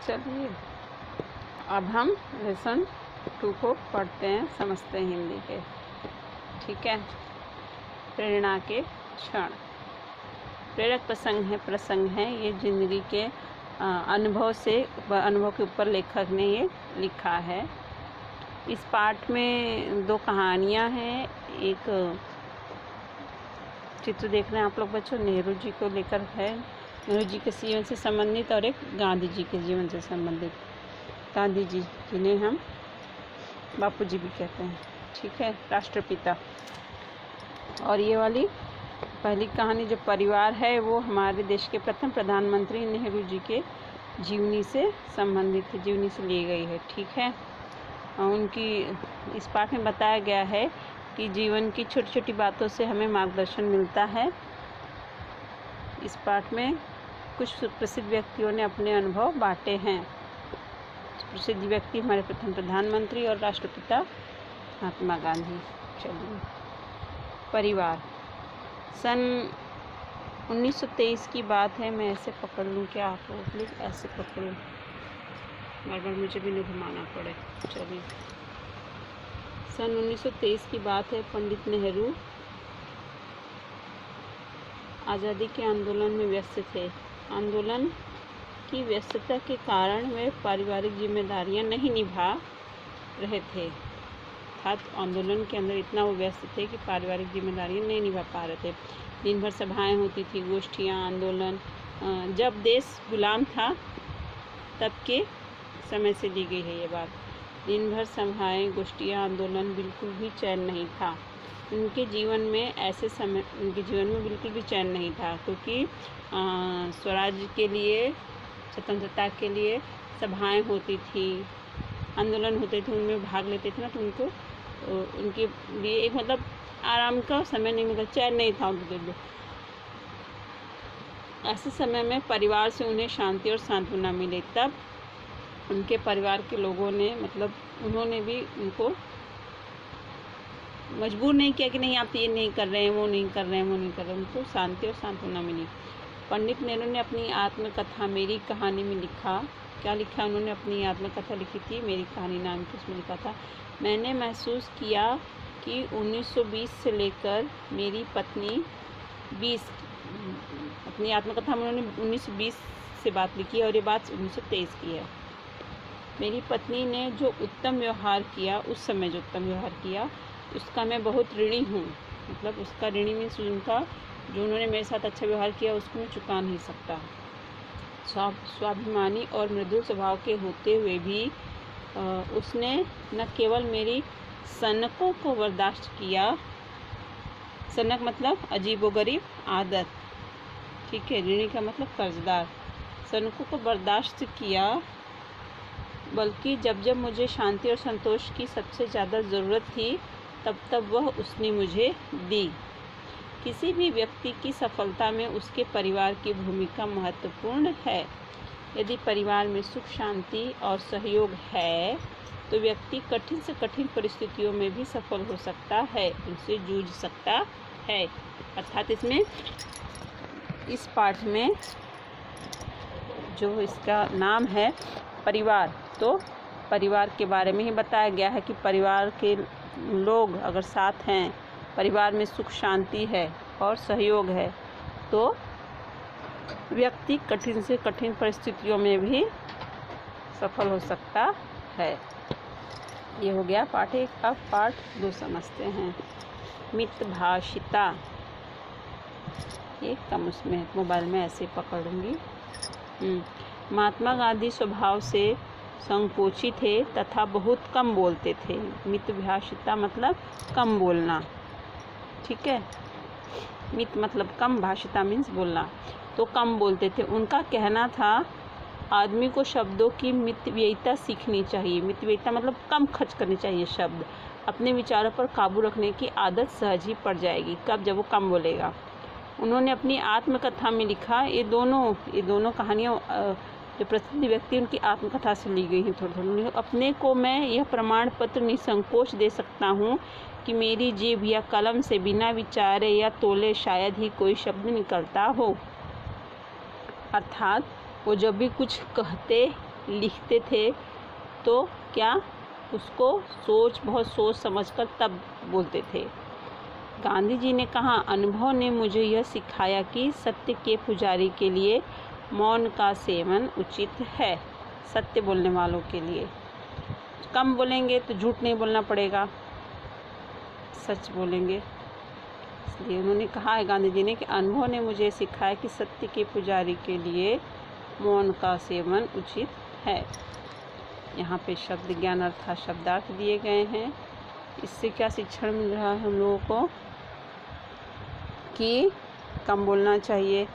चलिए अब हम लेसन 2 को पढ़ते हैं, समझते हैं हिंदी के। ठीक है। प्रेरणा के क्षण। प्रेरक प्रसंग है ये ज़िंदगी के अनुभव के ऊपर लेखक ने ये लिखा है। इस पाठ में 2 कहानियाँ हैं। एक चित्र देख रहे हैं आप लोग बच्चों, नेहरू जी को लेकर है, नेहरू जी के जीवन से संबंधित, और एक गांधी जी के जीवन से संबंधित। गांधी जी जिन्हें हम बापू जी भी कहते हैं। ठीक है, राष्ट्रपिता। और ये वाली पहली कहानी जो परिवार है वो हमारे देश के प्रथम प्रधानमंत्री नेहरू जी के जीवनी से संबंधित है, जीवनी से ली गई है। ठीक है। उनकी इस पाठ में बताया गया है कि जीवन की छोटी छोटी बातों से हमें मार्गदर्शन मिलता है। इस पाठ में कुछ प्रसिद्ध व्यक्तियों ने अपने अनुभव बांटे हैं। प्रसिद्ध व्यक्ति हमारे प्रथम प्रधानमंत्री और राष्ट्रपिता महात्मा गांधी। चलिए, परिवार। सन 1923 की बात है। मैं ऐसे पकड़ लूँ क्या आप लोग? प्लीज़ ऐसे पकड़ूँ, बार बार मुझे भी नहीं घुमाना पड़े। चलिए, सन 1923 की बात है। पंडित नेहरू आज़ादी के आंदोलन में व्यस्त थे। आंदोलन की व्यस्तता के कारण वे पारिवारिक जिम्मेदारियां नहीं निभा रहे थे। अर्थात आंदोलन के अंदर इतना वो व्यस्त थे कि पारिवारिक जिम्मेदारियां नहीं निभा पा रहे थे। दिन भर सभाएं होती थी, गोष्ठियां, आंदोलन। जब देश गुलाम था तब के समय से ली गई है ये बात। दिन भर सभाएं, गोष्ठियां, आंदोलन, बिल्कुल भी चैन नहीं था उनके जीवन में। ऐसे समय उनके जीवन में बिल्कुल भी चैन नहीं था, क्योंकि स्वराज्य के लिए, स्वतंत्रता के लिए सभाएं होती थी, आंदोलन होते थे, उनमें भाग लेते थे ना, तो उनको उनके लिए एक मतलब आराम का समय नहीं मिलता, चैन नहीं था उनके लिए। ऐसे समय में परिवार से उन्हें शांति और सांत्वना मिले। तब उनके परिवार के लोगों ने उन्होंने भी उनको मजबूर नहीं किया कि नहीं आप ये नहीं कर रहे हैं, वो नहीं कर रहे हैं, वो नहीं कर रहे हैं। उनको शांति और सांत्वना मिली। पंडित नेहरू ने अपनी आत्मकथा मेरी कहानी में लिखा। क्या लिखा? उन्होंने अपनी आत्मकथा लिखी थी, मेरी कहानी नाम की। उसमें लिखा था, मैंने महसूस किया कि 1920 से लेकर मेरी पत्नी 20, अपनी आत्मकथा में उन्होंने 1920 से बात लिखी है और ये बात 1923 की है। मेरी पत्नी ने जो उत्तम व्यवहार किया, उस समय जो उत्तम व्यवहार किया, उसका मैं बहुत ऋणी हूँ। उसका ऋणी मीन्स उनका जो उन्होंने मेरे साथ अच्छा व्यवहार किया उसको मैं चुका नहीं सकता। स्वाभिमानी और मृदुल स्वभाव के होते हुए भी उसने न केवल मेरी सनकों को बर्दाश्त किया, सनक मतलब अजीबोगरीब आदत। ठीक है, ऋणी का मतलब कर्जदार। सनकों को बर्दाश्त किया, बल्कि जब जब मुझे शांति और संतोष की सबसे ज़्यादा ज़रूरत थी तब तब वह उसने मुझे दी। किसी भी व्यक्ति की सफलता में उसके परिवार की भूमिका महत्वपूर्ण है। यदि परिवार में सुख, शांति और सहयोग है तो व्यक्ति कठिन से कठिन परिस्थितियों में भी सफल हो सकता है, उनसे जूझ सकता है। अर्थात इस पाठ में जो इसका नाम है परिवार, तो परिवार के बारे में ही बताया गया है कि परिवार के लोग अगर साथ हैं, परिवार में सुख, शांति है और सहयोग है, तो व्यक्ति कठिन से कठिन परिस्थितियों में भी सफल हो सकता है। ये हो गया पाठ 1। अब पाठ 2 समझते हैं। मितभाषिता। एक कम उसमें मोबाइल में ऐसे पकड़ूंगी। महात्मा गांधी स्वभाव से संकोची थे तथा बहुत कम बोलते थे। मितभाषिता मतलब कम बोलना। ठीक है, मित मतलब कम, भाषिता मीन्स बोलना। तो कम बोलते थे। उनका कहना था, आदमी को शब्दों की मितव्ययिता सीखनी चाहिए। मितव्ययिता मतलब कम खर्च करनी चाहिए शब्द। अपने विचारों पर काबू रखने की आदत सहज ही पड़ जाएगी। कब? जब वो कम बोलेगा। उन्होंने अपनी आत्मकथा में लिखा। ये दोनों कहानियाँ जो प्रसिद्ध व्यक्ति उनकी आत्मकथा से ली गई हैं। थोड़ी अपने को मैं यह प्रमाण पत्र निसंकोच दे सकता हूँ कि मेरी जीभ या कलम से बिना विचारे या तोले शायद ही कोई शब्द निकलता हो। अर्थात वो जब भी कुछ कहते लिखते थे तो क्या उसको बहुत सोच समझकर तब बोलते थे। गांधी जी ने कहा, अनुभव ने मुझे यह सिखाया कि सत्य के पुजारी के लिए मौन का सेवन उचित है। सत्य बोलने वालों के लिए कम बोलेंगे तो झूठ नहीं बोलना पड़ेगा, सच बोलेंगे। इसलिए उन्होंने कहा है गांधी जी ने कि अनुभव ने मुझे सिखाया कि सत्य के पुजारी के लिए मौन का सेवन उचित है। यहाँ पे शब्द ज्ञान अर्थात शब्दार्थ दिए गए हैं। इससे क्या शिक्षण मिल रहा है हम लोगों को कि कम बोलना चाहिए।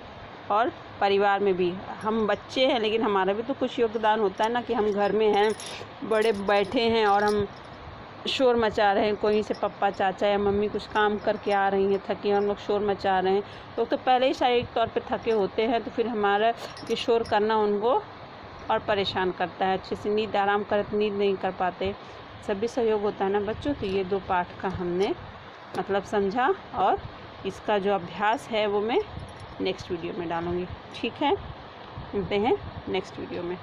और परिवार में भी हम बच्चे हैं लेकिन हमारा भी तो कुछ योगदान होता है ना, कि हम घर में हैं, बड़े बैठे हैं और हम शोर मचा रहे हैं, कोई से पप्पा चाचा या मम्मी कुछ काम करके आ रही हैं थकी, हम लोग शोर मचा रहे हैं तो पहले ही शारीरिक तौर पे थके होते हैं, तो फिर हमारा ये शोर करना उनको और परेशान करता है। अच्छे से नींद आराम कर नींद नहीं कर पाते, सभी सहयोग होता है ना बच्चों। तो ये 2 पाठ का हमने मतलब समझा और इसका जो अभ्यास है वो मैं नेक्स्ट वीडियो में डालूँगी। ठीक है, मिलते हैं नेक्स्ट वीडियो में।